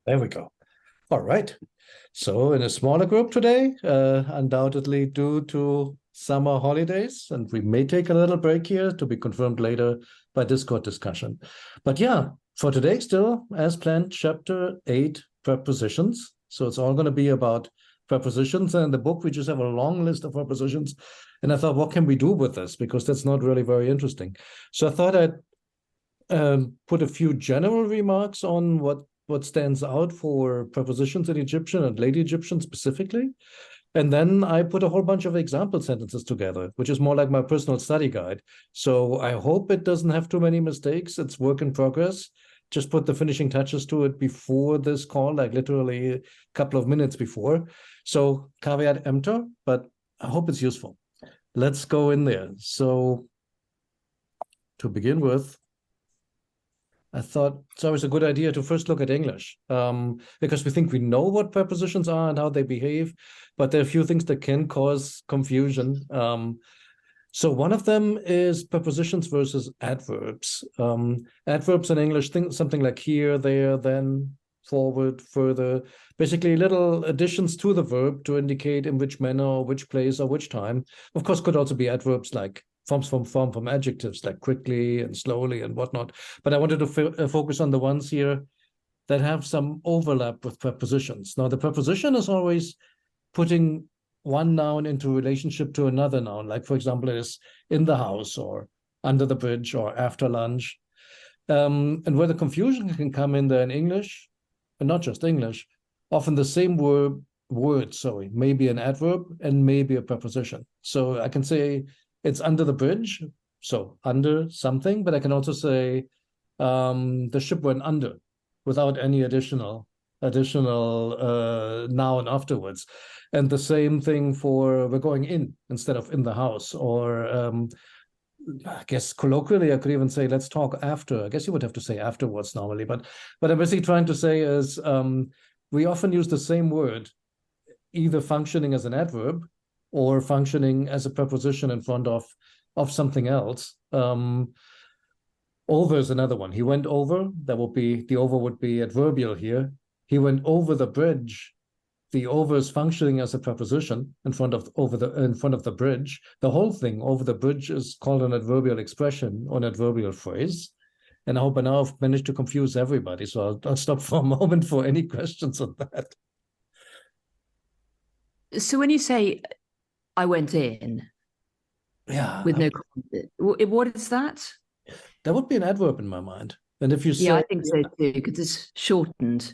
There we go. All right. So in a smaller group today, undoubtedly due to summer holidays, and we may take a little break here to be confirmed later by Discord discussion. But yeah, for today still, as planned, chapter 8, prepositions. So it's all going to be about prepositions. And in the book, we just have a long list of prepositions. And I thought, what can we do with this? Because that's not really very interesting. So I thought I'd put a few general remarks on what stands out for prepositions in Egyptian and late Egyptian specifically. And then I put a whole bunch of example sentences together, which is more like my personal study guide. So I hope it doesn't have too many mistakes. It's work in progress. Just put the finishing touches to it before this call, like literally a couple of minutes before. So caveat emptor, but I hope it's useful. Let's go in there. So to begin with, I thought it's always a good idea to first look at English because we think we know what prepositions are and how they behave, but there are a few things that can cause confusion. So one of them is prepositions versus adverbs. Adverbs in English, think something like here, there, then, forward, further, basically little additions to the verb to indicate in which manner or which place or which time. Of course, could also be adverbs like forms from adjectives like quickly and slowly and whatnot. But I wanted to focus on the ones here that have some overlap with prepositions. Now, the preposition is always putting one noun into relationship to another noun. Like, for example, it is in the house or under the bridge or after lunch. And where the confusion can come in there in English, and not just English, often the same word, maybe an adverb and maybe a preposition. So I can say, it's under the bridge, so under something, but I can also say the ship went under without any additional noun afterwards. And the same thing for we're going in instead of in the house. Or I guess colloquially, I could even say let's talk after. I guess you would have to say afterwards normally, but what I'm basically trying to say is we often use the same word either functioning as an adverb or functioning as a preposition in front of something else. Over is another one. He went over. That would be the over would be adverbial here. He went over the bridge. The over is functioning as a preposition in front of the bridge. The whole thing over the bridge is called an adverbial expression or an adverbial phrase. And I hope by now I've managed to confuse everybody. So I'll stop for a moment for any questions on that. So when you say I went in, with no comment, what is that? That would be an adverb in my mind. And if you say, I think so too, because it's shortened.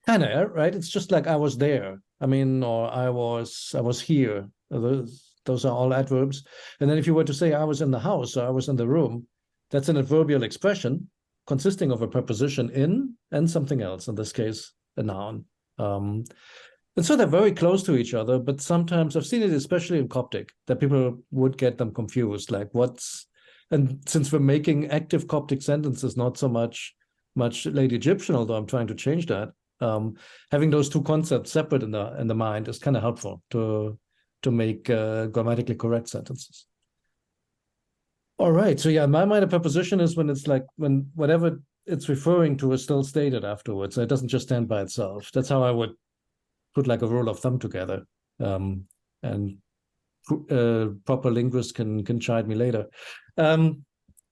Kind of, right? It's just like I was there. I mean, or I was here. Those are all adverbs. And then if you were to say I was in the house or I was in the room, that's an adverbial expression consisting of a preposition in and something else, in this case, a noun. And so they're very close to each other, but sometimes I've seen it, especially in Coptic, that people would get them confused. Like and since we're making active Coptic sentences, not so much late Egyptian, although I'm trying to change that, having those two concepts separate in the mind is kind of helpful to make grammatically correct sentences. All right, so yeah, in my mind, a preposition is when it's like when whatever it's referring to is still stated afterwards. It doesn't just stand by itself. That's how I would put like a rule of thumb together. And proper linguists can chide me later.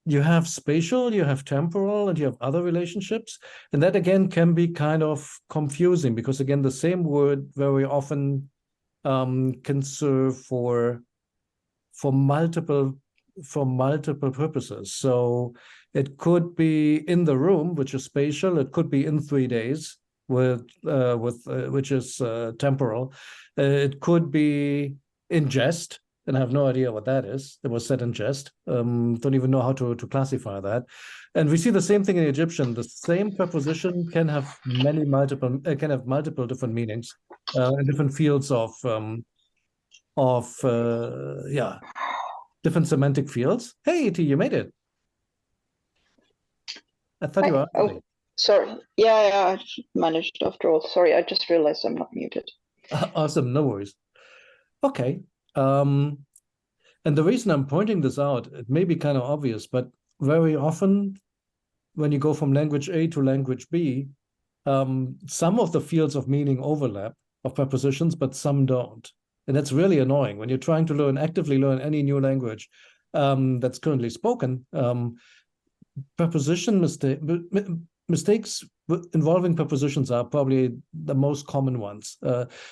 You have spatial, you have temporal, and you have other relationships. And that again can be kind of confusing because again, the same word very often can serve for multiple purposes. So it could be in the room, which is spatial. It could be in 3 days, which is temporal. It could be in jest, and I have no idea what that is. It was said in jest. Don't even know how to classify that. And we see the same thing in Egyptian. The same preposition can have multiple different meanings in different fields of different semantic fields. Hey, E.T., you made it. I thought you were. Oh, sorry. Yeah, I managed after all. Sorry, I just realized I'm not muted. Awesome, no worries. Okay. And the reason I'm pointing this out, it may be kind of obvious, but very often when you go from language A to language B, some of the fields of meaning overlap of prepositions, but some don't. And that's really annoying when you're trying to actively learn any new language that's currently spoken. Preposition mistakes involving prepositions are probably the most common ones,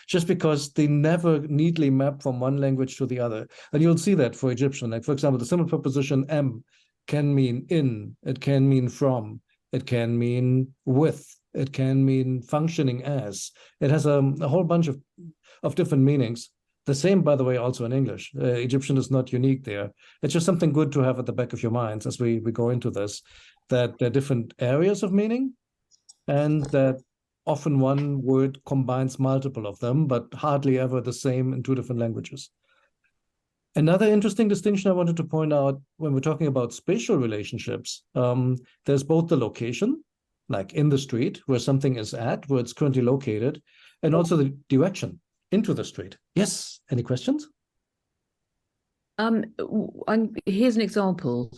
just because they never neatly map from one language to the other. And you'll see that for Egyptian. Like, for example, the simple preposition am can mean in, it can mean from, it can mean with, it can mean functioning as. It has a whole bunch of different meanings. The same, by the way, also in English. Egyptian is not unique there. It's just something good to have at the back of your minds as we go into this, that there are different areas of meaning, and that often one word combines multiple of them, but hardly ever the same in two different languages. Another interesting distinction I wanted to point out when we're talking about spatial relationships, there's both the location, like in the street, where something is at, where it's currently located, and also the direction, into the street. Yes, any questions? Here's an example.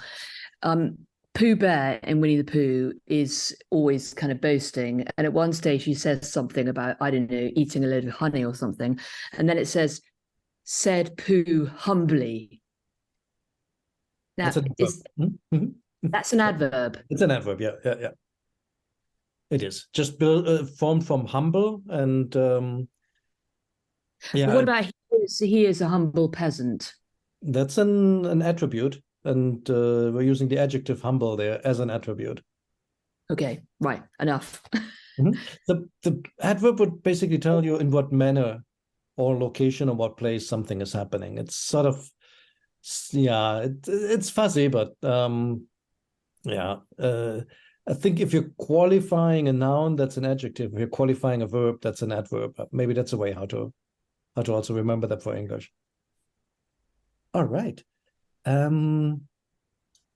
Pooh Bear in Winnie the Pooh is always kind of boasting, and at one stage he says something about, I don't know, eating a load of honey or something, and then it says, said Pooh humbly. Now, that's an adverb. It's an adverb, yeah. It is just formed from humble, and yeah. But what about he is a humble peasant? That's an attribute, and we're using the adjective humble there as an attribute. Okay, right, enough. The adverb would basically tell you in what manner or location or what place something is happening. It's sort of, yeah, it's fuzzy, but yeah. I think if you're qualifying a noun, that's an adjective. If you're qualifying a verb, that's an adverb. Maybe that's a way how to also remember that for English. All right.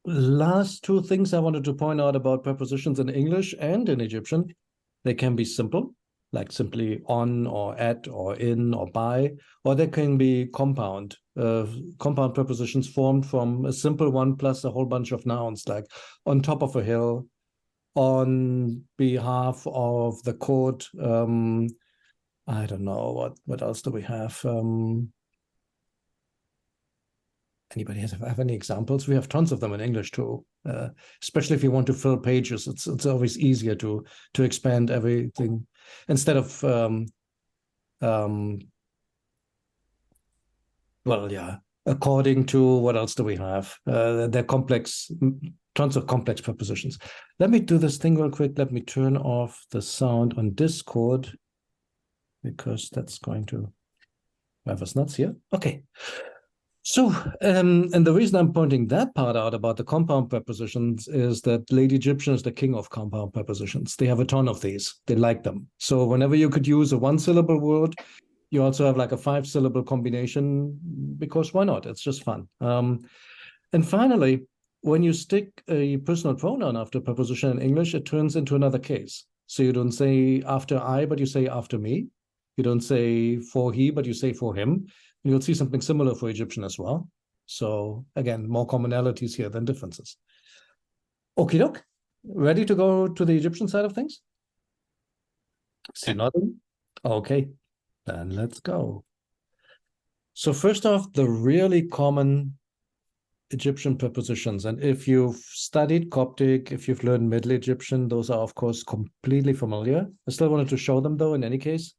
Last two things I wanted to point out about prepositions in English and in Egyptian. They can be simple, like simply on or at or in or by, or they can be compound prepositions formed from a simple one plus a whole bunch of nouns, like on top of a hill, on behalf of the court. I don't know, what else do we have? Anybody have any examples? We have tons of them in English too, especially if you want to fill pages. It's always easier to expand everything instead of well, yeah. According to, what else do we have? They're complex, tons of complex prepositions. Let me do this thing real quick. Let me turn off the sound on Discord, because that's going to drive us nuts here. Okay. So, and the reason I'm pointing that part out about the compound prepositions is that Lady Egyptian is the king of compound prepositions. They have a ton of these. They like them. So whenever you could use a one-syllable word, you also have like a 5-syllable combination, because why not? It's just fun. And finally, when you stick a personal pronoun after a preposition in English, it turns into another case. So you don't say after I, but you say after me. You don't say for he, but you say for him. And you'll see something similar for Egyptian as well. So again, more commonalities here than differences. Okie doke. Ready to go to the Egyptian side of things? See nothing? Okay, then let's go. So first off, the really common Egyptian prepositions. And if you've studied Coptic, if you've learned Middle Egyptian, those are, of course, completely familiar. I still wanted to show them, though, in any case.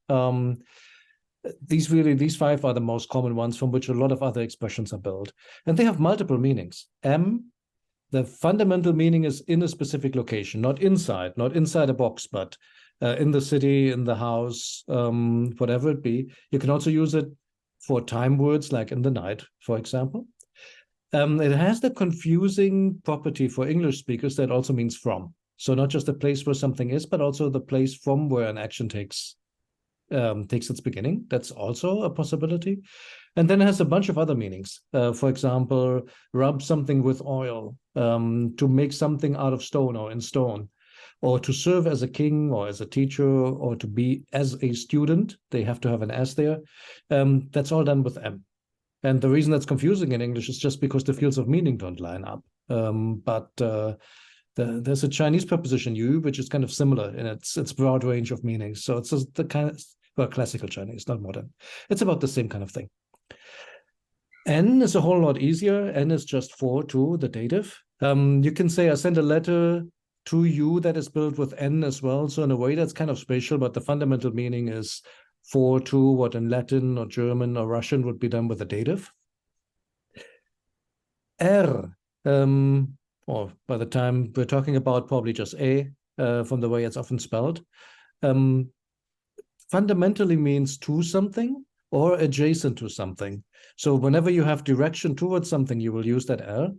These 5 are the most common ones from which a lot of other expressions are built. And they have multiple meanings. The fundamental meaning is in a specific location, not inside a box, but in the city, in the house, whatever it be. You can also use it for time words, like in the night, for example. It has the confusing property for English speakers that also means from. So not just the place where something is, but also the place from where an action takes its beginning. That's also a possibility. And then it has a bunch of other meanings. For example, rub something with oil, to make something out of stone or in stone, or to serve as a king or as a teacher, or to be as a student. They have to have an S there. That's all done with M. And the reason that's confusing in English is just because the fields of meaning don't line up. But There's a Chinese preposition yu, which is kind of similar in its broad range of meanings. So it's the kind of, well, classical Chinese, not modern. It's about the same kind of thing. N is a whole lot easier. N is just for to the dative. You can say I send a letter to you that is built with N as well. So in a way that's kind of spatial, but the fundamental meaning is for to, what in Latin or German or Russian would be done with a dative. R, or by the time we're talking about probably just A, from the way it's often spelled, fundamentally means to something or adjacent to something. So whenever you have direction towards something, you will use that R.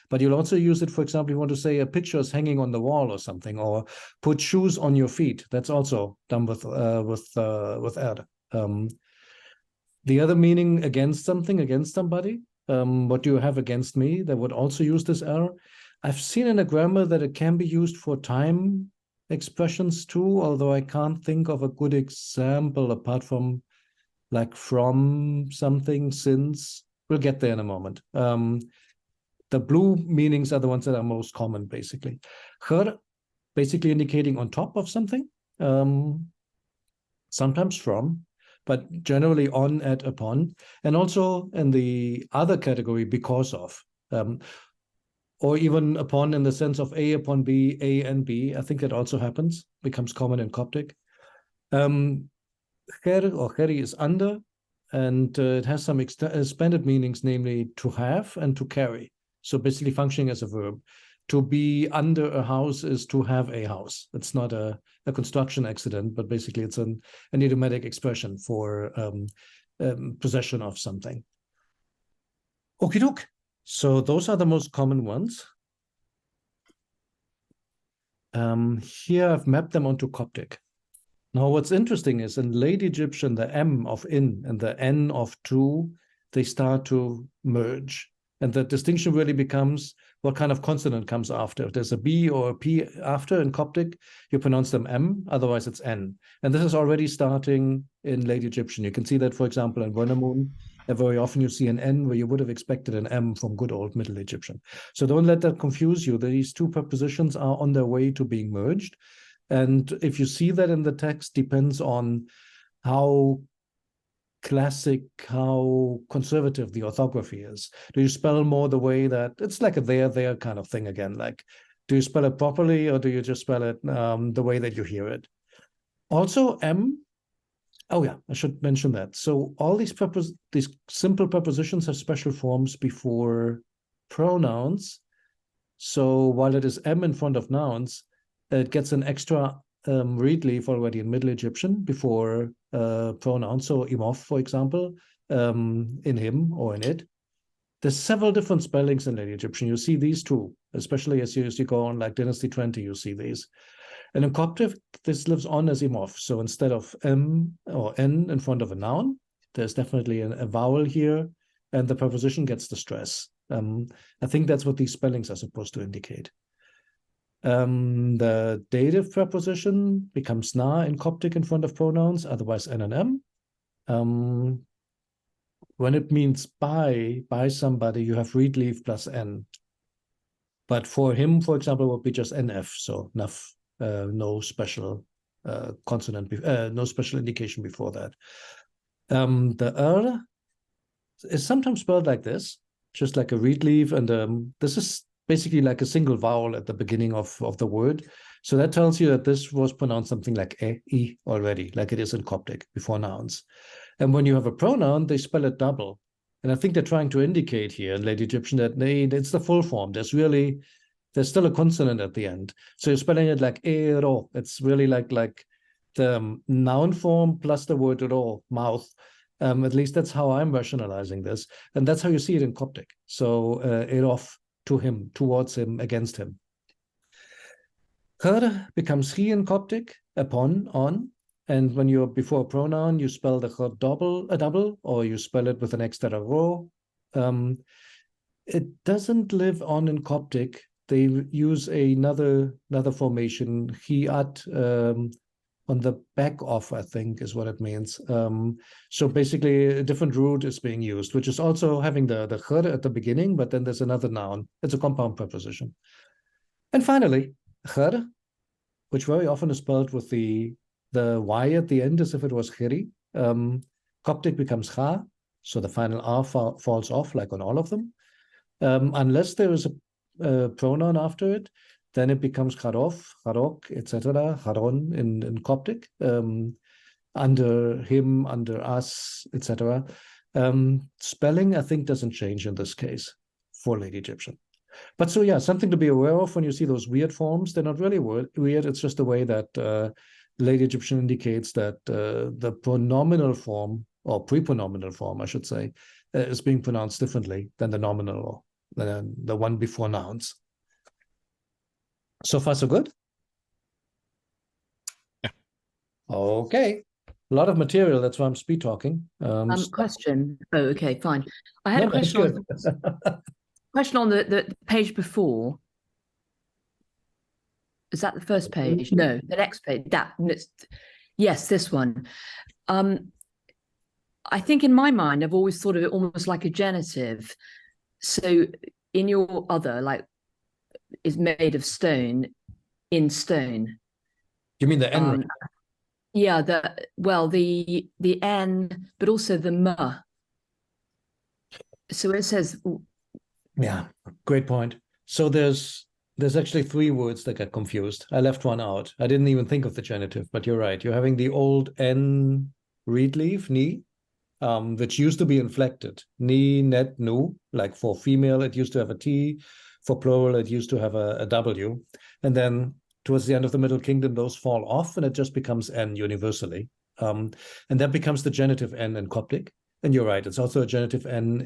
But you'll also use it, for example, you want to say a picture is hanging on the wall or something, or put shoes on your feet. That's also done with R. The other meaning against something, against somebody. What do you have against me? That would also use this R. I've seen in a grammar that it can be used for time expressions too, although I can't think of a good example apart from like from something, since. We'll get there in a moment. The blue meanings are the ones that are most common, basically. Her, basically indicating on top of something, sometimes from, but generally on, at, upon, and also in the other category, because of, or even upon in the sense of A upon B, A and B. I think that also happens, becomes common in Coptic. Cher or cheri is under, and it has some expanded meanings, namely to have and to carry. So basically functioning as a verb. To be under a house is to have a house. It's not a construction accident, but basically it's an idiomatic expression for possession of something. Okie doke. So those are the most common ones. Here I've mapped them onto Coptic. Now, what's interesting is in late Egyptian, the M of in and the N of to, they start to merge. And the distinction really becomes what kind of consonant comes after. If there's a B or a P after in Coptic, you pronounce them M, otherwise it's N. And this is already starting in late Egyptian. You can see that, for example, in Wernermun, very often you see an N where you would have expected an M from good old Middle Egyptian. So don't let that confuse you. These two prepositions are on their way to being merged. And if you see that in the text, depends on how classic, how conservative the orthography is. Do you spell more the way that it's like a there kind of thing again? Like, do you spell it properly or do you just spell it the way that you hear it? Also, M. Oh yeah, I should mention that. So all these simple prepositions have special forms before pronouns. So while it is M in front of nouns, it gets an extra reed leaf already in Middle Egyptian before pronouns. So imof, for example, in him or in it. There's several different spellings in Late Egyptian. You see these two, especially as you go on like Dynasty 20, you see these. And in Coptic, this lives on as imof. So instead of M or N in front of a noun, there's definitely a vowel here, and the preposition gets the stress. I think that's what these spellings are supposed to indicate. The dative preposition becomes na in Coptic in front of pronouns, otherwise N and M. When it means by somebody, you have reed leaf plus N. But for him, for example, it would be just NF, so naf, no special consonant, no special indication before that. The is sometimes spelled like this, just like a reed leaf, and this is basically like a single vowel at the beginning of the word. So that tells you that this was pronounced something like e already, like it is in Coptic before nouns. And when you have a pronoun, they spell it double. And I think they're trying to indicate here in Late Egyptian that it's the full form. There's still a consonant at the end. So you're spelling it like ero. It's really like the noun form plus the word ro, mouth. At least that's how I'm rationalizing this. And that's how you see it in Coptic. So erof, to him, towards him, against him. Kher becomes he in Coptic, upon, on. And when you're before a pronoun, you spell the kher double, or you spell it with an extra ro. It doesn't live on in Coptic. They use another formation, he at, on the back of, I think, is what it means. So basically, a different root is being used, which is also having the kher at the beginning, but then there's another noun. It's a compound preposition. And finally, khir, which very often is spelled with the Y at the end as if it was khiri. Coptic becomes kha, so the final R falls off like on all of them. Unless there is a pronoun after it, then it becomes kharof, kharok, etc., haron in Coptic, under him, under us, etc. Spelling, I think, doesn't change in this case for Late Egyptian. But so, yeah, something to be aware of when you see those weird forms. They're not really weird. It's just the way that Late Egyptian indicates that the pronominal form, or prepronominal form, I should say, is being pronounced differently than the nominal or the one before nouns. So far, so good? Yeah. Okay. A lot of material. That's why I'm speed talking. Question. Oh, okay, fine. I had No, a question on the page before. Is that the first page? No, the next page. Yes, this one. I think in my mind, I've always thought of it almost like a genitive. So in your other, like, is made of stone, in stone. You mean the N? Right? Yeah, the N, but also the M. So it says. Yeah, great point. So there's actually three words that get confused. I left one out. I didn't even think of the genitive, but you're right. You're having the old N reed leaf, ni, which used to be inflected. Ni, net, nu. Like for female, it used to have a T. For plural, it used to have a W. And then towards the end of the Middle Kingdom, those fall off and it just becomes N universally. And that becomes the genitive N in Coptic. And you're right, it's also a genitive N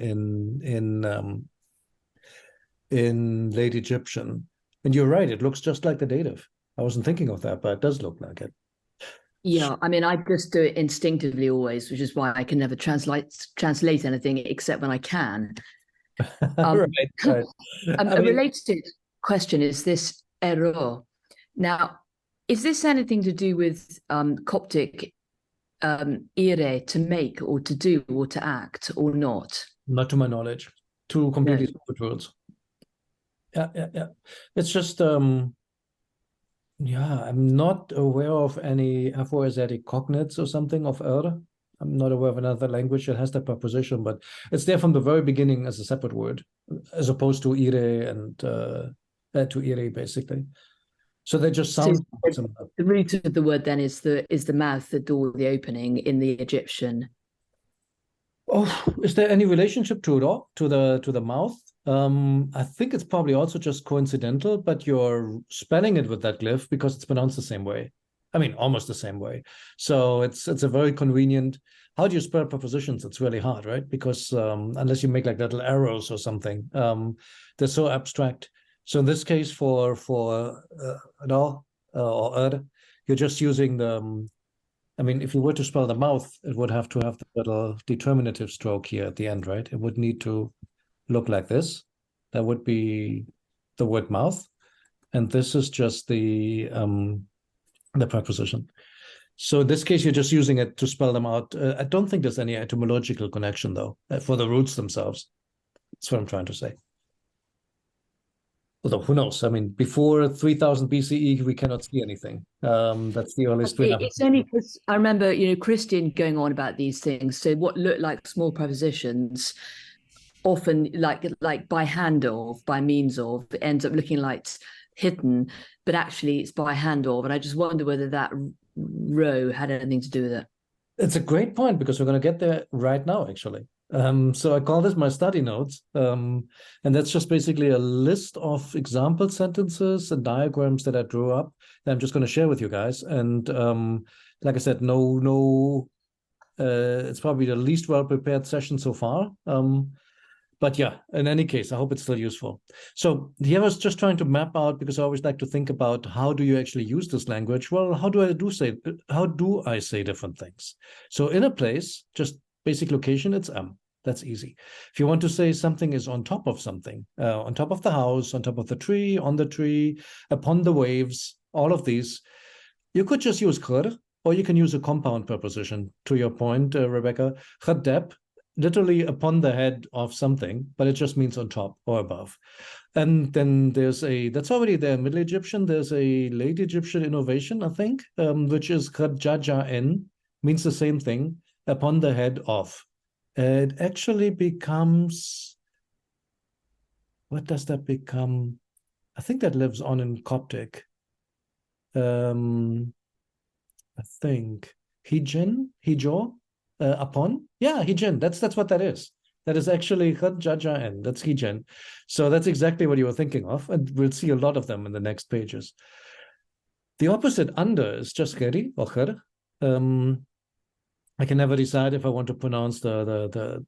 in Late Egyptian. And you're right, it looks just like the dative. I wasn't thinking of that, but it does look like it. Yeah, I mean, I just do it instinctively always, which is why I can never translate anything except when I can. Right. A related question is this error. Now, is this anything to do with Coptic ire, to make or to do or to act, or not? Not to my knowledge. Two completely separate words. Yeah. It's just yeah, I'm not aware of any Afroasiatic cognates or something of I'm not aware of another language that has that preposition, but it's there from the very beginning as a separate word, as opposed to ire and to ire, basically. So they just sound similar. The root of the word then is the mouth, the door, the opening in the Egyptian. Oh, is there any relationship to it all, to the mouth? I think it's probably also just coincidental, but you're spelling it with that glyph because it's pronounced the same way. I mean, almost the same way. So it's a very convenient. How do you spell prepositions? It's really hard, right? Because unless you make like little arrows or something, they're so abstract. So in this case, for you're just using the. I mean, if you were to spell the mouth, it would have to have the little determinative stroke here at the end, right? It would need to look like this. That would be the word mouth. And this is just the preposition. So in this case, you're just using it to spell them out. I don't think there's any etymological connection, though, for the roots themselves. That's what I'm trying to say. Although, who knows? I mean, before 3000 BCE, we cannot see anything. That's the earliest we have. It's only because I remember, Christian going on about these things. So what looked like small prepositions, often like by hand of, by means of, it ends up looking like hidden, but actually it's by hand of. And I just wonder whether that row had anything to do with it. It's a great point because we're going to get there right now, actually. So I call this my study notes. And that's just basically a list of example sentences and diagrams that I drew up that I'm just going to share with you guys. And like I said, it's probably the least well-prepared session so far. But yeah, in any case, I hope it's still useful. So here I was just trying to map out, because I always like to think about how do you actually use this language? Well, how do I say different things? So in a place, just basic location, it's that's easy. If you want to say something is on top of something, on top of the house, on top of the tree, on the tree, upon the waves, all of these, you could just use khur, or you can use a compound preposition. To your point, Rebecca, khadeb literally upon the head of something, but it just means on top or above. And then there's that's already there, Middle Egyptian. There's a late Egyptian innovation, I think, which is Khadjaja-en, means the same thing, upon the head of. It actually becomes, what does that become? I think that lives on in Coptic. I think Hijo, upon. Yeah, Hijen. That's what that is. That is actually Khadjaja-en. That's Hijen. So that's exactly what you were thinking of, and we'll see a lot of them in the next pages. The opposite under is just Kheri or Kher. I can never decide if I want to pronounce the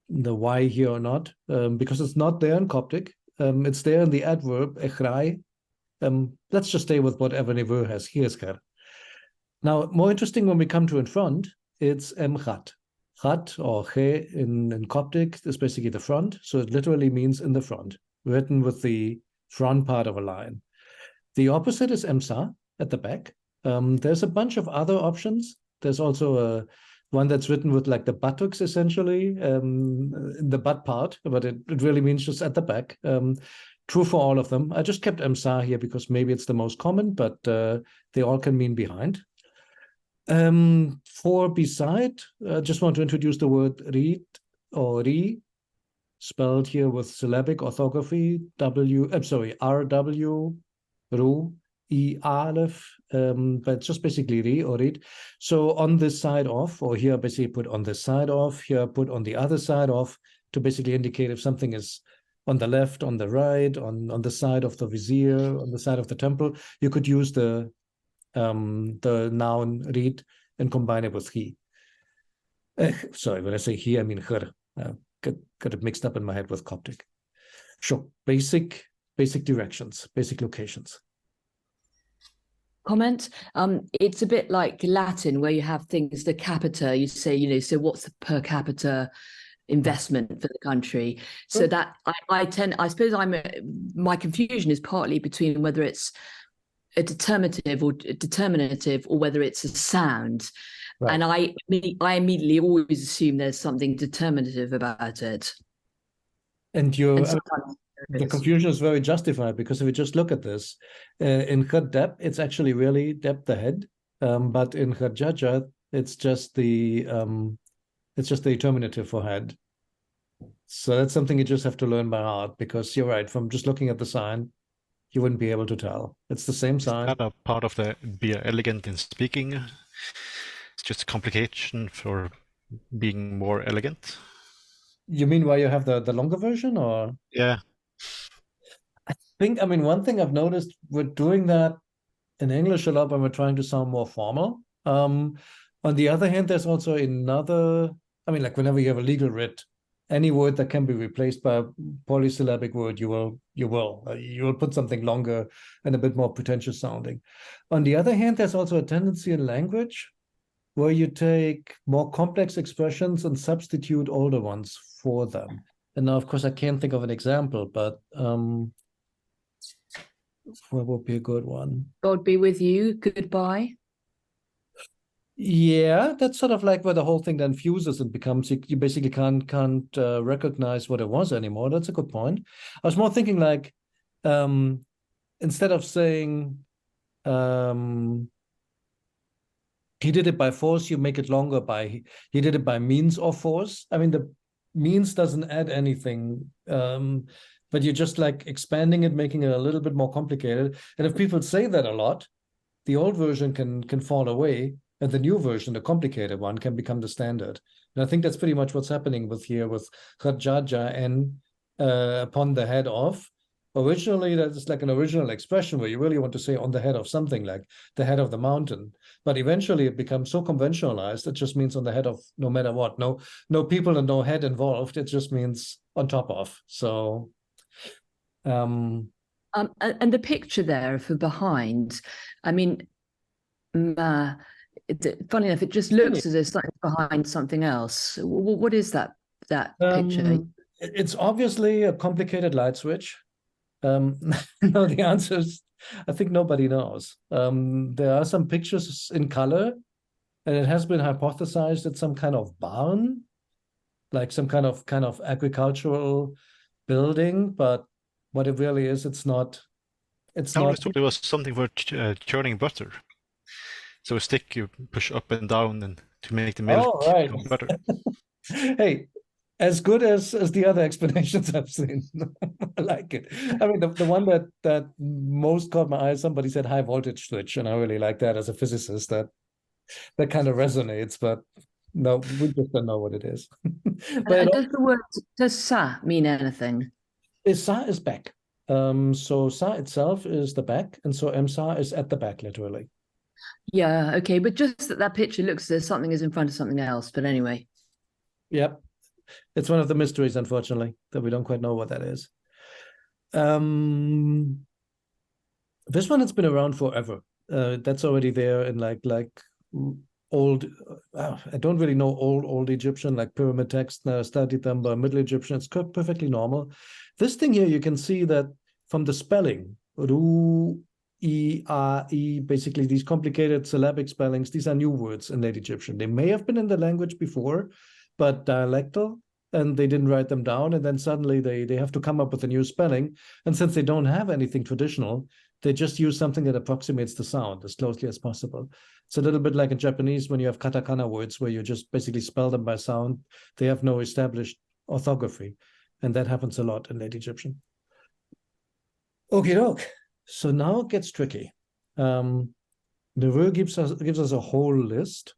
Y here or not, because it's not there in Coptic. It's there in the adverb echrai. Let's just stay with whatever Neveu has. Here's Kher. Now, more interesting when we come to in front, it's Khat. Khat or Khe in Coptic is basically the front. So it literally means in the front, written with the front part of a line. The opposite is Emsa at the back. There's a bunch of other options. There's also one that's written with like the buttocks, essentially, in the butt part, but it really means just at the back. True for all of them. I just kept Emsa here because maybe it's the most common, but they all can mean behind. For beside, just want to introduce the word read or re, spelled here with syllabic orthography, RW, Ru, E, Aleph, but it's just basically re or read. So on this side of, or here basically put on this side of, here put on the other side of, to basically indicate if something is on the left, on the right, on the side of the vizier, on the side of the temple. You could use the noun read and combine it with he. Sorry, when I say he, I mean her. Got it mixed up in my head with Coptic. Sure, basic directions, basic locations. Comment. It's a bit like Latin where you have things, the capita, you say, so what's the per capita investment for the country? So that I suppose my confusion is partly between whether it's a determinative or whether it's a sound. Right. And I immediately always assume there's something determinative about it. And the confusion is very justified, because if you just look at this, in Khadab, it's actually really Deb the head, but in Khadjaja, it's just the determinative for head. So that's something you just have to learn by heart, because you're right, from just looking at the sign, you wouldn't be able to tell. It's the same sign. Is that a part of the be elegant in speaking? It's just a complication for being more elegant. You mean why you have the longer version, or? Yeah. I mean, one thing I've noticed, we're doing that in English a lot when we're trying to sound more formal. On the other hand, there's also another, like whenever you have a legal writ, any word that can be replaced by a polysyllabic word, you will put something longer and a bit more pretentious sounding. On the other hand, there's also a tendency in language where you take more complex expressions and substitute older ones for them. And now, of course, I can't think of an example, but what would be a good one? God be with you. Goodbye. Yeah, that's sort of like where the whole thing then fuses and becomes, you basically can't recognize what it was anymore. That's a good point. I was more thinking like, instead of saying he did it by force, you make it longer by he did it by means of force. The means doesn't add anything, but you're just like expanding it, making it a little bit more complicated. And if people say that a lot, the old version can fall away, and the new version, the complicated one, can become the standard. And I think that's pretty much what's happening with Khadjaja and upon the head of. Originally, that's like an original expression where you really want to say on the head of something, like the head of the mountain. But eventually it becomes so conventionalized, it just means on the head of no matter what. No people and no head involved. It just means on top of. So and the picture there for behind, funny enough, it just looks as if something's behind something else. What is that picture? It's obviously a complicated light switch. No, the answer is, I think nobody knows. There are some pictures in color, and it has been hypothesized it's some kind of barn. like some kind of agricultural building, but what it really is, it's not. It's I not. always thought it was something for churning butter. So a stick you push up and down and to make the milk Oh, right. become butter. Hey, as good as the other explanations I've seen. I like it. I mean, the one that most caught my eye, somebody said high voltage switch, and I really like that as a physicist. That kind of resonates, but no, we just don't know what it is. But And does sa mean anything? Sa is back. So sa itself is the back, and so emsa is at the back, literally. Yeah, okay, but just that picture looks as if something is in front of something else. But anyway. Yep. It's one of the mysteries, unfortunately, that we don't quite know what that is. This one has been around forever. That's already there in like old. I don't really know old Egyptian, like pyramid text. I studied them, but Middle Egyptian, it's perfectly normal. This thing here, you can see that from the spelling, ru, I, a, I, basically these complicated syllabic spellings, these are new words in late Egyptian. They may have been in the language before, but dialectal, and they didn't write them down. And then suddenly they have to come up with a new spelling. And since they don't have anything traditional, they just use something that approximates the sound as closely as possible. It's a little bit like in Japanese when you have katakana words where you just basically spell them by sound. They have no established orthography. And that happens a lot in late Egyptian. Okay, doke. So now it gets tricky. Nereu gives us a whole list.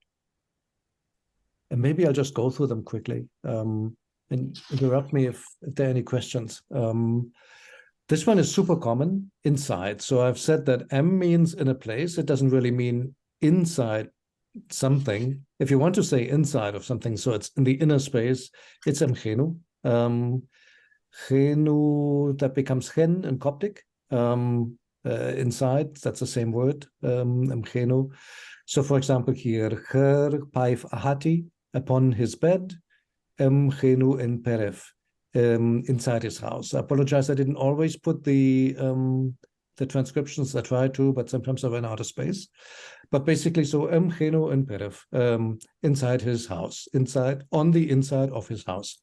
And maybe I'll just go through them quickly and interrupt me if there are any questions. This one is super common, inside. So I've said that M means in a place. It doesn't really mean inside something. If you want to say inside of something, so it's in the inner space, it's emchenu. Chenu, that becomes chen in Coptic. Inside, that's the same word, emchenu. So for example here, cher paif ahati, upon his bed, chenu in peref, inside his house. I apologize, I didn't always put the transcriptions. I tried to, but sometimes I ran out of space. But basically, so chenu in peref, inside his house, on the inside of his house.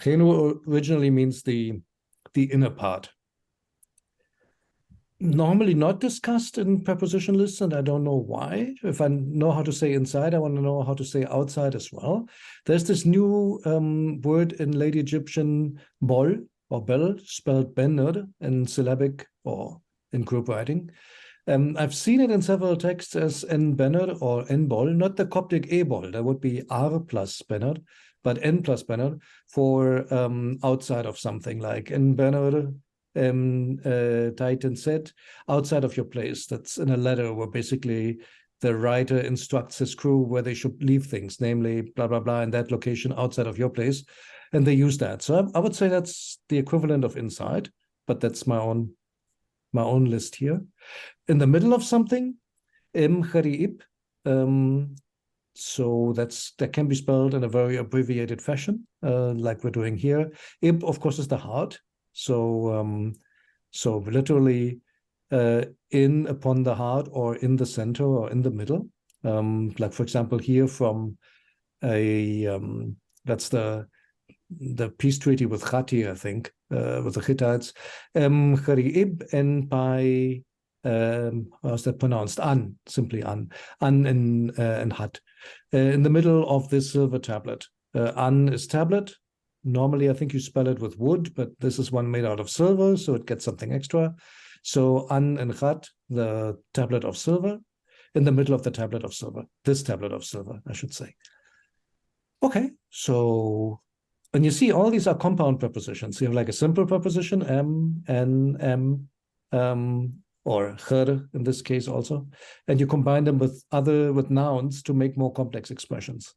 Chenu originally means the inner part. Normally not discussed in preposition lists, and I don't know why. If I know how to say inside, I want to know how to say outside as well. There's this new word in late Egyptian, bol or bel, spelled benner in syllabic or in group writing. I've seen it in several texts as en benner or en bol, not the Coptic e bol. That would be r plus benner, but n plus benner for outside of something, like en benner. Titan said, outside of your place. That's in a letter where basically the writer instructs his crew where they should leave things, namely blah, blah, blah, in that location outside of your place. And they use that. So I would say that's the equivalent of inside, but that's my own list here. In the middle of something, khariib. So that can be spelled in a very abbreviated fashion, like we're doing here. Ib, of course, is the heart. So literally in upon the heart or in the center or in the middle. Like for example here from that's the peace treaty with Khati, I think, with the Hittites. Khariib and by how's that pronounced? An, simply An and Hat. In the middle of this silver tablet. An is tablet. Normally, I think you spell it with wood, but this is one made out of silver, so it gets something extra. So An and Khat, the tablet of silver, in the middle of the tablet of silver. This tablet of silver, I should say. Okay, so, and you see all these are compound prepositions. You have like a simple preposition, m, n, m, or kher in this case also, and you combine them with nouns to make more complex expressions.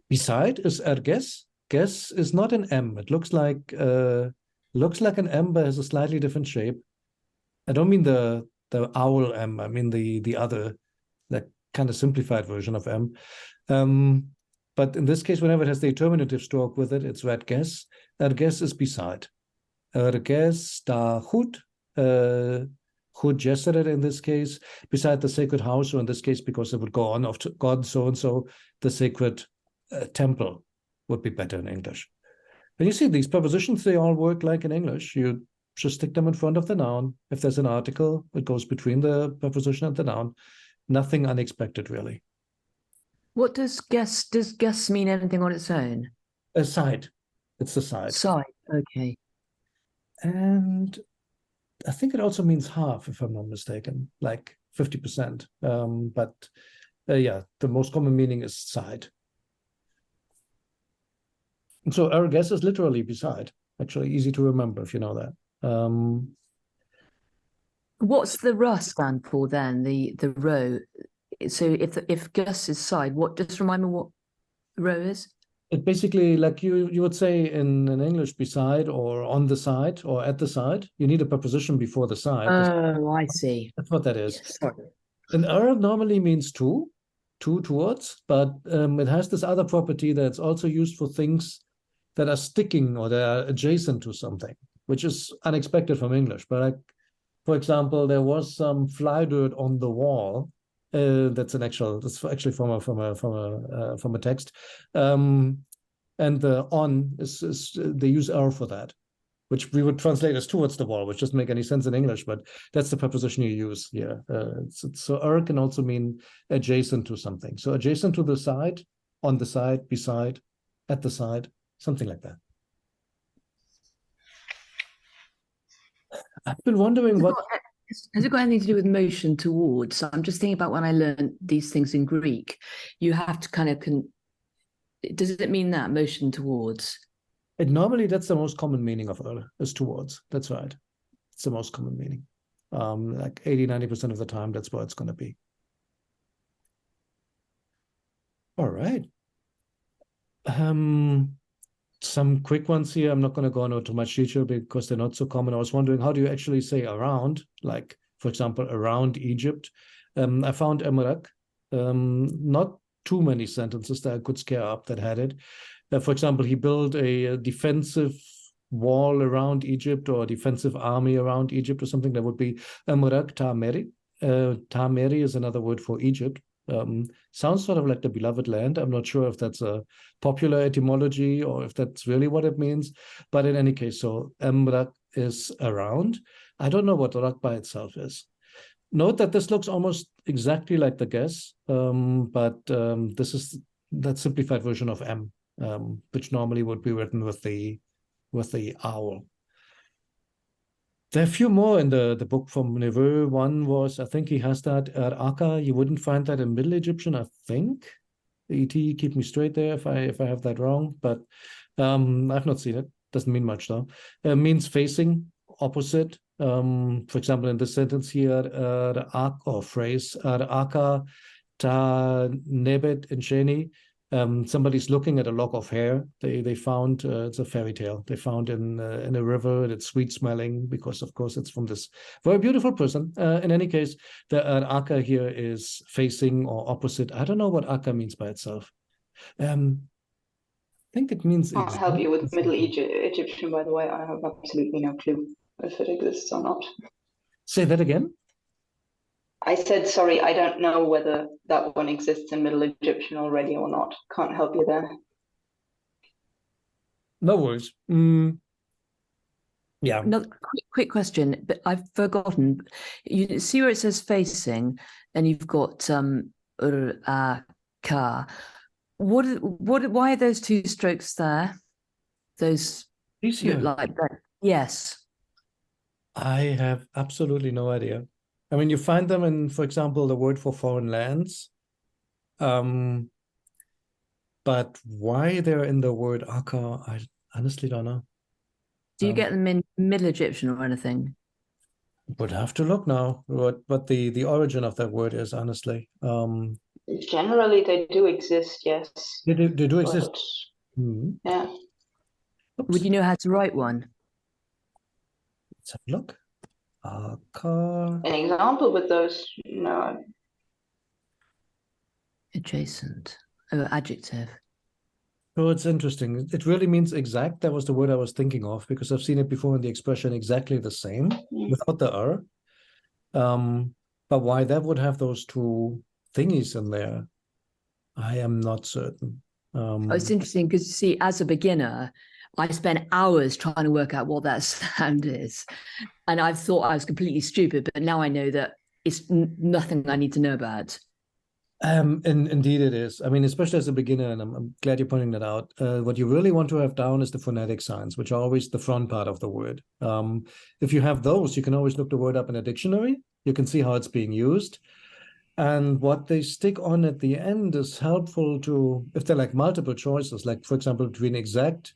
Beside is erges. Ges is not an M. It looks like an M, but has a slightly different shape. I don't mean the owl M. I mean the other, like kind of simplified version of M. But in this case, whenever it has the terminative stroke with it, it's erges. Erges is beside. Erges da chut. Chut geseret in this case, beside the sacred house, or in this case, because it would go on of God so and so, the sacred temple. would be better in English. And you see these prepositions, they all work like in English. You just stick them in front of the noun. If there's an article, it goes between the preposition and the noun. Nothing unexpected, really. What does guess mean anything on its own? A side. It's the side. Side. Okay. And I think it also means half, if I'm not mistaken, like 50%. But yeah, the most common meaning is side. And so guess is literally beside. Actually, easy to remember if you know that. What's the R stand for then? The row. So if Gus is side, what, just remind me what row is? It basically, like you would say in English, beside or on the side or at the side. You need a preposition before the side. Oh, I see. That's what that is. Yes, sorry. And normally means two towards, but it has this other property that's also used for things that are sticking or they are adjacent to something, which is unexpected from English. But like, for example, there was some fly dirt on the wall. That's actually from a text. And the on is they use "er" for that, which we would translate as towards the wall, which doesn't make any sense in English, but that's the preposition you use here. So "er" can also mean adjacent to something. So adjacent to the side, on the side, beside, at the side, something like that. I've been wondering what. Has it got anything to do with motion towards? So I'm just thinking about when I learned these things in Greek, you have to kind of does it mean that motion towards? Normally, that's the most common meaning of "er" is towards. That's right. It's the most common meaning. Like 80-90% of the time, that's what it's going to be. All right. Some quick ones here. I'm not going to go into too much detail because they're not so common. I was wondering, how do you actually say around? Like, for example, around Egypt. I found Emrak. Not too many sentences that I could scare up that had it. For example, he built a defensive wall around Egypt or a defensive army around Egypt or something. That would be Emrak Tameri. Tameri is another word for Egypt. Sounds sort of like the beloved land. I'm not sure if that's a popular etymology or if that's really what it means. But in any case, so Emrak is around. I don't know what Rak by itself is. Note that this looks almost exactly like the guess, but this is that simplified version of M, which normally would be written with the owl. There are a few more in the book from Neveu. One was, I think he has that at Aka. You wouldn't find that in Middle Egyptian, I think. ET, keep me straight there if I have that wrong, but I've not seen it. Doesn't mean much though. Means facing, opposite. For example, in this sentence here, the ark or phrase, Aka ta nebet in Sheni. Somebody's looking at a lock of hair they found. It's a fairy tale they found in a river, and it's sweet smelling because, of course, it's from this very beautiful person. In any case, the Aka here is facing or opposite. I don't know what Aka means by itself. I think it means. Can't help you with Middle Egyptian, by the way. I have absolutely no clue if it exists or not. Say that again. I said, sorry, I don't know whether that one exists in Middle Egyptian already or not. Can't help you there. No worries. Yeah. Another quick question, but I've forgotten. You see where it says facing, and you've got ka. Why are those two strokes there? Those Easier. look like that. Yes. I have absolutely no idea. I mean, you find them in, for example, the word for foreign lands. But why they're in the word Aka, I honestly don't know. Do you get them in Middle Egyptian or anything? Would have to look now what the origin of that word is, honestly. Generally, they do exist, yes. They do exist. Yeah. Oops. Would you know how to write one? Let's have a look. Aka. An example with those, no. Adjacent. Oh, adjective. Oh, it's interesting. It really means exact. That was the word I was thinking of because I've seen it before in the expression exactly the same without the er. But why that would have those two thingies in there, I am not certain. Oh, it's interesting because you see, as a beginner, I spent hours trying to work out what that sound is. And I thought I was completely stupid, but now I know that it's nothing I need to know about. And indeed it is. I mean, especially as a beginner, and I'm glad you're pointing that out. What you really want to have down is the phonetic signs, which are always the front part of the word. If you have those, you can always look the word up in a dictionary. You can see how it's being used. And what they stick on at the end is helpful to, if they're like multiple choices, like for example, between exact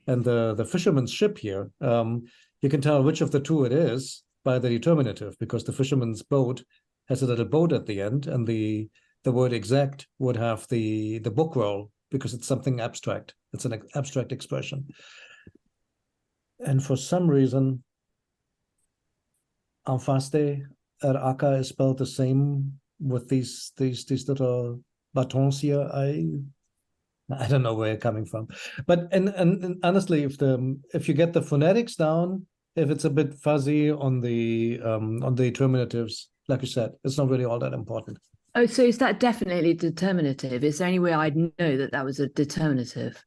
and the fisherman's ship here, you can tell which of the two it is by the determinative, because the fisherman's boat has a little boat at the end, and the word exact would have the book roll because it's something abstract. It's an abstract expression. And for some reason, Anfaste Aka is spelled the same with these little batons here. I don't know where it's coming from, but and honestly, if you get the phonetics down, if it's a bit fuzzy on the determinatives, like you said, it's not really all that important. Oh, so is that definitely determinative? Is there any way I'd know that that was a determinative?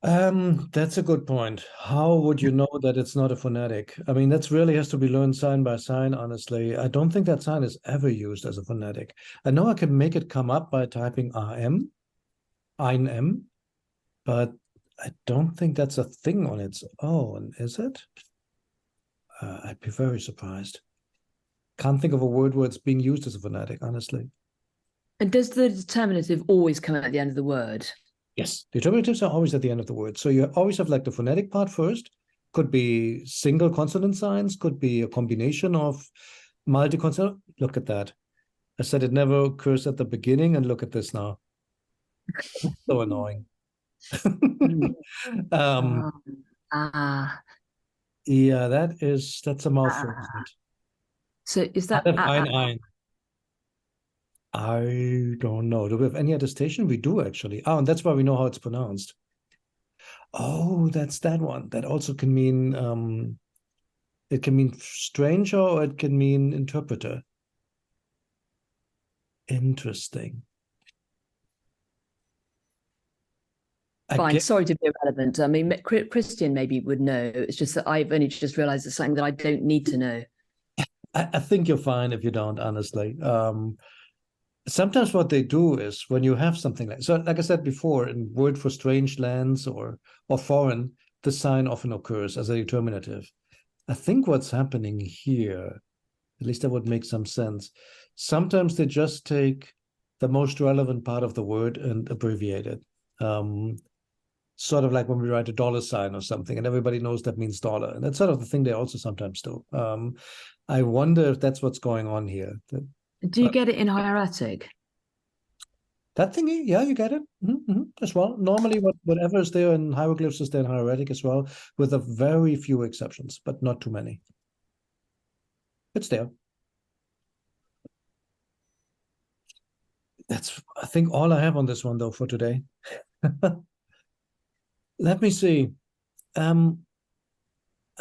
That's a good point. How would you know that it's not a phonetic? I mean, that's really has to be learned sign by sign, honestly. I don't think that sign is ever used as a phonetic. I know I can make it come up by typing RM, ein M, but I don't think that's a thing on its own, is it? I'd be very surprised. Can't think of a word where it's being used as a phonetic, honestly. And does the determinative always come at the end of the word? Yes, determinatives are always at the end of the word. So you always have like the phonetic part first. Could be single consonant signs, could be a combination of multi-consonant. Look at that. I said it never occurs at the beginning, and look at this now. So annoying. Ah, ah, Yeah, that's a mouthful. ah. So is that Ein. I don't know. Do we have any attestation? We do actually. Oh, and that's why we know how it's pronounced. Oh, that's that one. That also can mean it can mean stranger or it can mean interpreter. Interesting. fine? Sorry to be irrelevant. I mean, Christian maybe would know. It's just that I've only just realized it's something that I don't need to know. I think you're fine if you don't, honestly. Sometimes what they do is when you have something like I said before, in word for strange lands or foreign, the sign often occurs as a determinative. I think what's happening here, at least that would make some sense. Sometimes they just take the most relevant part of the word and abbreviate it. Sort of like when we write a dollar sign or something, and everybody knows that means dollar. And that's sort of the thing they also sometimes do. I wonder if that's what's going on here. Do you get it in hieratic? That thingy, yeah, you get it as well. Normally, whatever is there in hieroglyphs is there in hieratic as well, with a very few exceptions, but not too many. It's there. That's, I think, all I have on this one, though, for today. Let me see.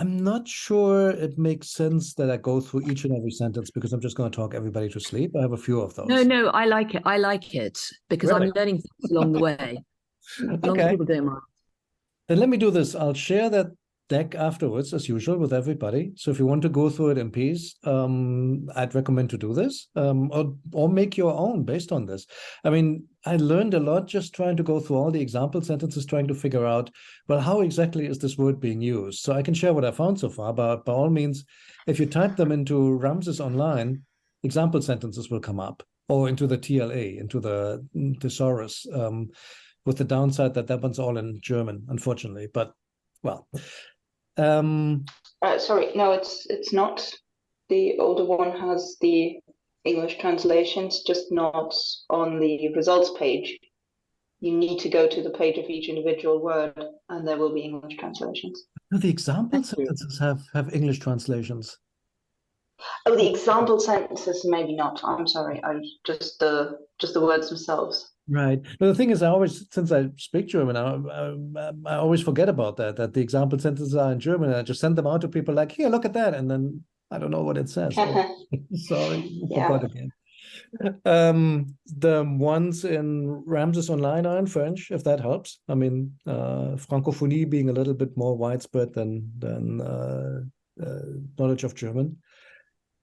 I'm not sure it makes sense that I go through each and every sentence because I'm just going to talk everybody to sleep. I have a few of those. No, I like it. I like it because Really? I'm learning things along the way. As long as Okay. people don't mind. Then let me do this. I'll share that deck afterwards, as usual, with everybody. So if you want to go through it in peace, I'd recommend to do this, or make your own based on this. I mean, I learned a lot just trying to go through all the example sentences, trying to figure out, well, how exactly is this word being used? So I can share what I found so far, but by all means, if you type them into Ramesses online, example sentences will come up, or into the TLA, into the thesaurus, with the downside that that one's all in German, unfortunately. But, well, sorry, no, it's not. The older one has the English translations, just not on the results page. You need to go to the page of each individual word, and there will be English translations. the example sentences have English translations. Oh, the example sentences, maybe not. I'm sorry. I just the words themselves. Right. But the thing is, since I speak German, I always forget about that the example sentences are in German, and I just send them out to people like, here, look at that. And then I don't know what it says. Oh, sorry, I forgot again. The ones in Ramesses Online are in French, if that helps. I mean, Francophonie being a little bit more widespread than knowledge of German.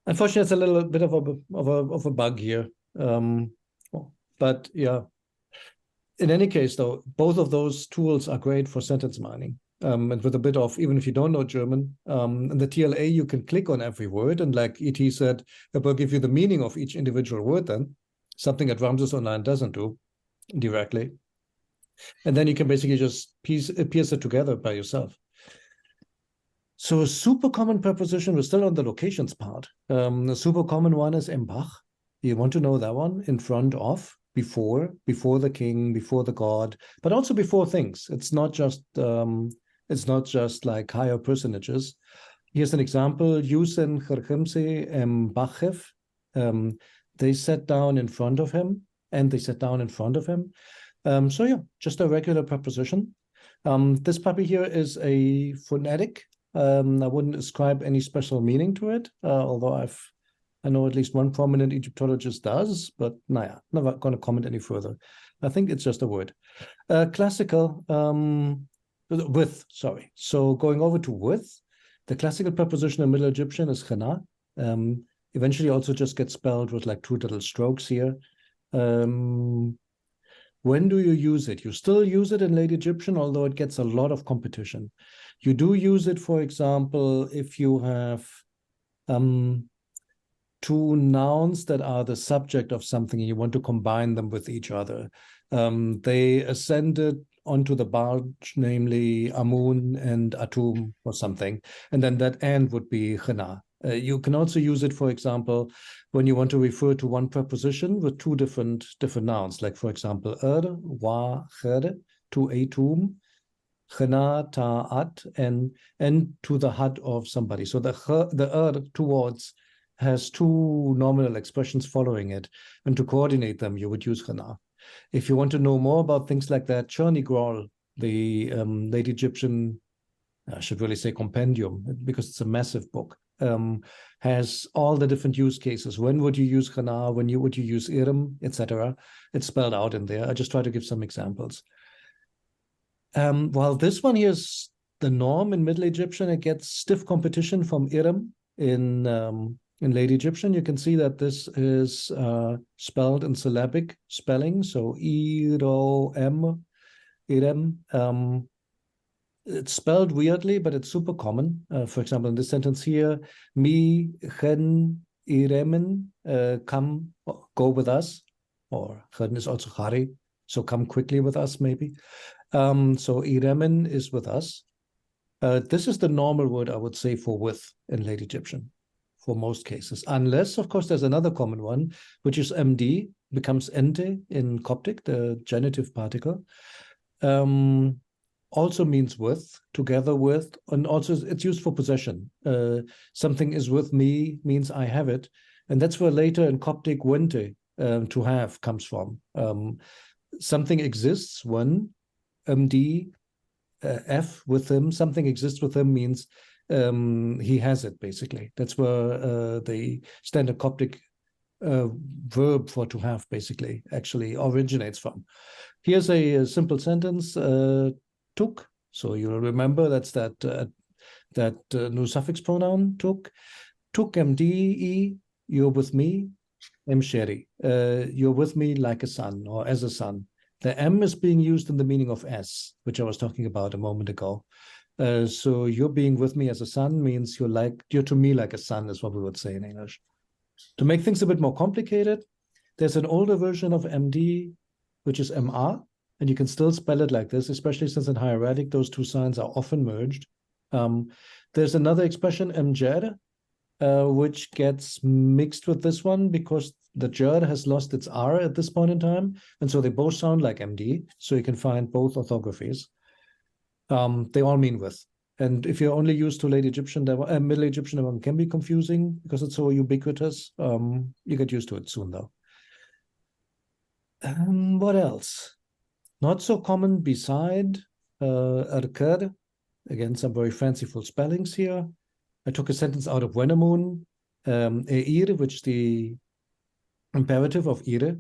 Unfortunately, it's a little bit of a bug here. But yeah, in any case, though, both of those tools are great for sentence mining. And with a bit of, even if you don't know German, in the TLA, you can click on every word. And like ET said, it will give you the meaning of each individual word then, something that Ramesses Online doesn't do directly. And then you can basically just piece it together by yourself. So a super common preposition, we're still on the locations part. The super common one is Embach. You want to know that one? In front of, before the king, before the god, but also before things. It's not just like higher personages. Here's an example. Yusen Cherchemse Embachev. They sat down in front of him, and they sat down in front of him. So yeah, just a regular preposition. This puppy here is a phonetic. I wouldn't ascribe any special meaning to it, although I know at least one prominent Egyptologist does, but naja, never going to comment any further. I think it's just a word. Classical, with, sorry. So going over to with, the classical preposition in Middle Egyptian is chana. Eventually also just gets spelled with like two little strokes here. When do you use it? You still use it in Late Egyptian, although it gets a lot of competition. You do use it, for example, if you have two nouns that are the subject of something and you want to combine them with each other. They ascended onto the barge, namely Amun and Atum or something, and then that and would be chana. You can also use it, for example, when you want to refer to one preposition with two different nouns, like for example, wa, chere, to a tomb, chena, ta'at, and to the hut of somebody. So the towards has two nominal expressions following it, and to coordinate them, you would use chena. If you want to know more about things like that, Chernigrol, the Late Egyptian, I should really say compendium, because it's a massive book, has all the different use cases. When would you use chana? When would you use irim, etc.? It's spelled out in there. I just try to give some examples. While this one here is the norm in Middle Egyptian, it gets stiff competition from irim in Late Egyptian. You can see that this is spelled in syllabic spelling, so irom, irem. It's spelled weirdly, but it's super common. For example, in this sentence here, mi chen iremen, come, go with us, or chen is also hari, so come quickly with us, maybe. So iremen is with us. This is the normal word, I would say, for with in Late Egyptian, for most cases. Unless, of course, there's another common one, which is md, becomes ente in Coptic, the genitive particle. Also means with, together with, and also it's used for possession. Something is with me means I have it. And that's where later in Coptic, wente, to have, comes from. Something exists when md, f with him, something exists with him means he has it, basically. That's where the standard Coptic verb for to have, basically, actually originates from. Here's a simple sentence, took. So you'll remember that's that new suffix pronoun, took. Took mde, you're with me, msheri. You're with me like a son or as a son. The M is being used in the meaning of S, which I was talking about a moment ago. So you're being with me as a son means you're to me like a son, is what we would say in English. To make things a bit more complicated, there's an older version of MD, which is MR, and you can still spell it like this, especially since in hieratic, those two signs are often merged. There's another expression, MJer, which gets mixed with this one because the jer has lost its R at this point in time, and so they both sound like MD, so you can find both orthographies. They all mean with. And if you're only used to Late Egyptian, Middle Egyptian, one can be confusing because it's so ubiquitous. You get used to it soon, though. What else? Not so common beside Erker. Again, some very fanciful spellings here. I took a sentence out of Wenamun, Eir, which the imperative of ire.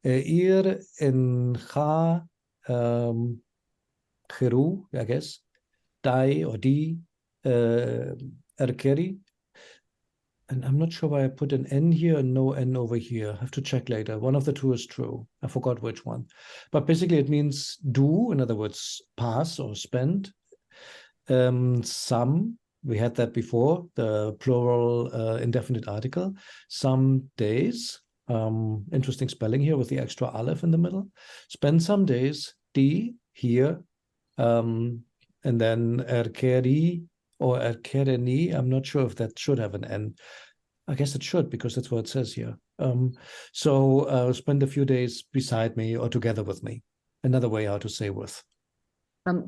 Ir in ha, geru, I guess. Die or di, erkeri. And I'm not sure why I put an N here and no N over here. I have to check later. One of the two is true. I forgot which one. But basically it means do, in other words, pass or spend. Some, we had that before, the plural indefinite article. Some days, interesting spelling here with the extra aleph in the middle. Spend some days, di, here, and then erkeri or erkereni. I'm not sure if that should have an N. I guess it should, because that's what it says here. So spend a few days beside me or together with me. Another way how to say with.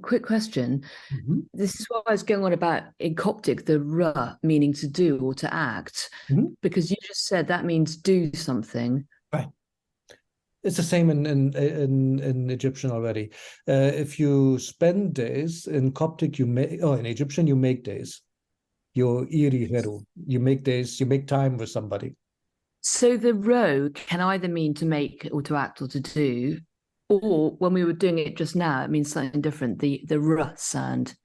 Quick question. Mhm. This is what I was going on about in Coptic, the ra meaning to do or to act, Mhm. because you just said that means do something. Right. It's the same in Egyptian already. If you spend days in Coptic, in Egyptian you make days. You iri heru. You make days. You make time with somebody. So the ro can either mean to make or to act or to do, or when we were doing it just now, it means something different. The r sound.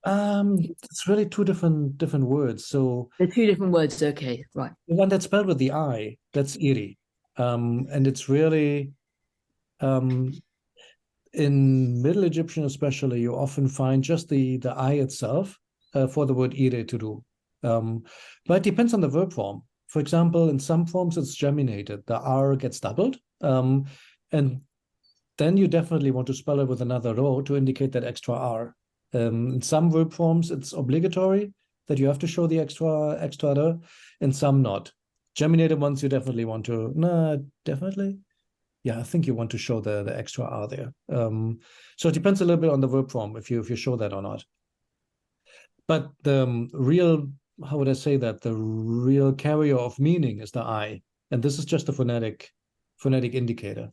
It's really two different words. So They're two different words. Okay, right. the one that's spelled with the I, that's iri. And it's really in Middle Egyptian especially, you often find just the I itself for the word ire to do. But it depends on the verb form. For example, in some forms it's geminated. The R gets doubled. And then you definitely want to spell it with another rho to indicate that extra R. In some verb forms, it's obligatory that you have to show the extra R. In some, not. Geminated ones, you definitely want to. No, definitely. Yeah, I think you want to show the extra R there. So it depends a little bit on the verb form if you show that or not. But the real, how would I say that? The real carrier of meaning is the I, and this is just a phonetic indicator.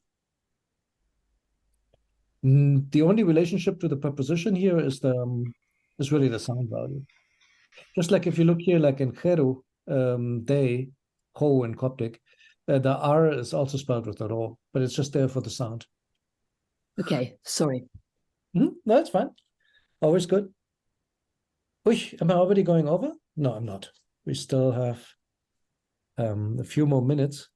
The only relationship to the preposition here is really the sound value. Just like if you look here, like in Cheru, they, ho in Coptic, the R is also spelled with the ro, but it's just there for the sound. Okay, sorry. No, it's fine. Always good. Uy, am I already going over? No, I'm not. We still have a few more minutes.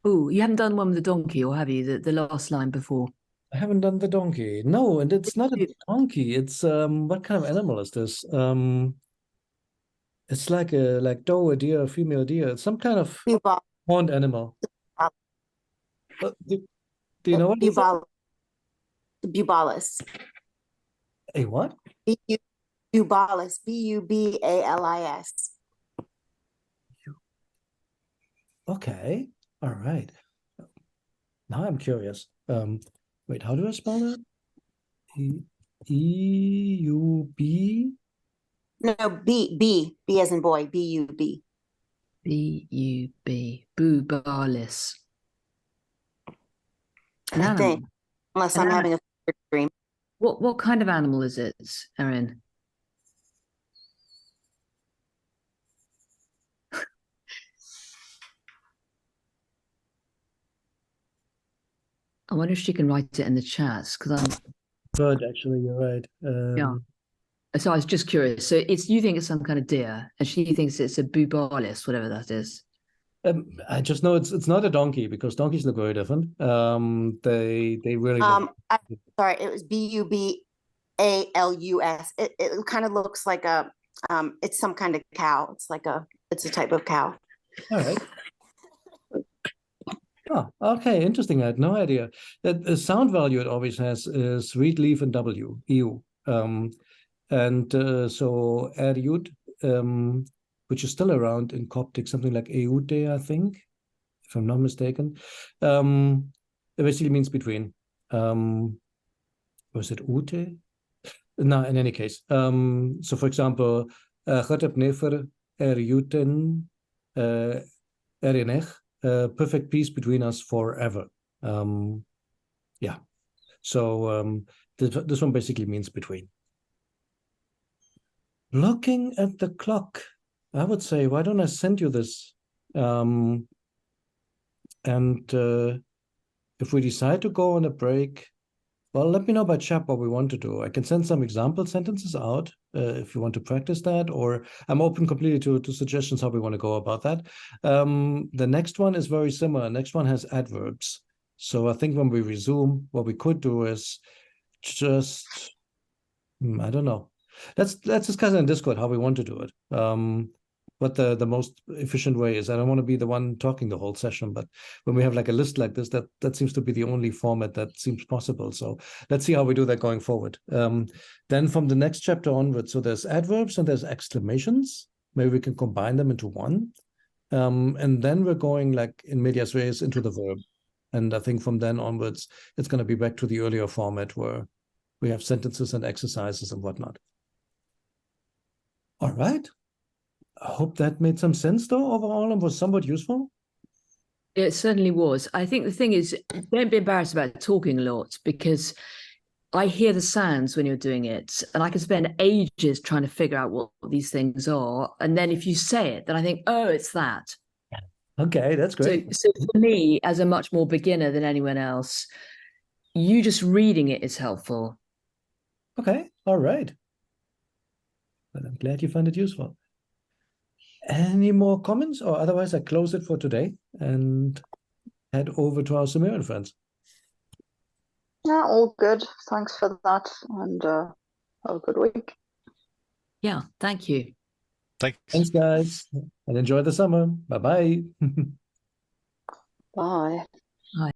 Oh, you haven't done one with the donkey, or have you? The last line before. I haven't done the donkey. No, and it's not a donkey. It's what kind of animal is this? It's like a doe, a deer, a female deer. It's some kind of horned animal. Do you know what it is? Bubalis. A what? Bubalis. Bubalis. Okay. All right. Now I'm curious. Wait, how do I spell that? E-U-B? No, B as in boy. B-U-B. B-U-B. Bubalis. An I animal. think, unless An I'm animal. having a dream. What kind of animal is it, Erin? I wonder if she can write it in the chats, because I'm Good, actually, you're right. yeah. So I was just curious. So you think it's some kind of deer, and she thinks it's a bubalis, whatever that is. I just know it's not a donkey because donkeys look very different. They really look. Sorry, it was Bubalus. It kind of looks like it's some kind of cow. It's a type of cow. All right. Oh, okay, interesting. I had no idea. The sound value it always has is reed, leaf, and W, EU. And so Eryud, which is still around in Coptic, something like Eude, I think, if I'm not mistaken. It basically means between. Was it Ute? No, in any case. So for example, Chatep Nefer Eryuten Erinech, perfect peace between us forever. Yeah. So this one basically means between. Looking at the clock, I would say, why don't I send you this And if we decide to go on a break, well, let me know by chat what we want to do. I can send some example sentences out if you want to practice that, or I'm open completely to suggestions how we want to go about that. The next one is very similar. Next one has adverbs. So I think when we resume, what we could do is just, I don't know. Let's discuss in Discord how we want to do it. What the most efficient way is. I don't want to be the one talking the whole session, but when we have like a list like this, that seems to be the only format that seems possible. So let's see how we do that going forward. Then from the next chapter onwards, so there's adverbs and there's exclamations. Maybe we can combine them into one. And then we're going like in medias res into the verb. And I think from then onwards, it's going to be back to the earlier format where we have sentences and exercises and whatnot. All right. I hope that made some sense, though, overall, and was somewhat useful. It certainly was. I think the thing is, don't be embarrassed about talking a lot, because I hear the sounds when you're doing it, and I can spend ages trying to figure out what these things are. And then if you say it, then I think, oh, it's that. Okay, that's great. So for me, as a much more beginner than anyone else, you just reading it is helpful. Okay, all right. But I'm glad you found it useful. Any more comments? Or otherwise, I close it for today and head over to our Sumerian friends. Yeah, all good. Thanks for that, and have a good week. Yeah, thank you. Thanks, guys, and enjoy the summer. Bye-bye. Bye.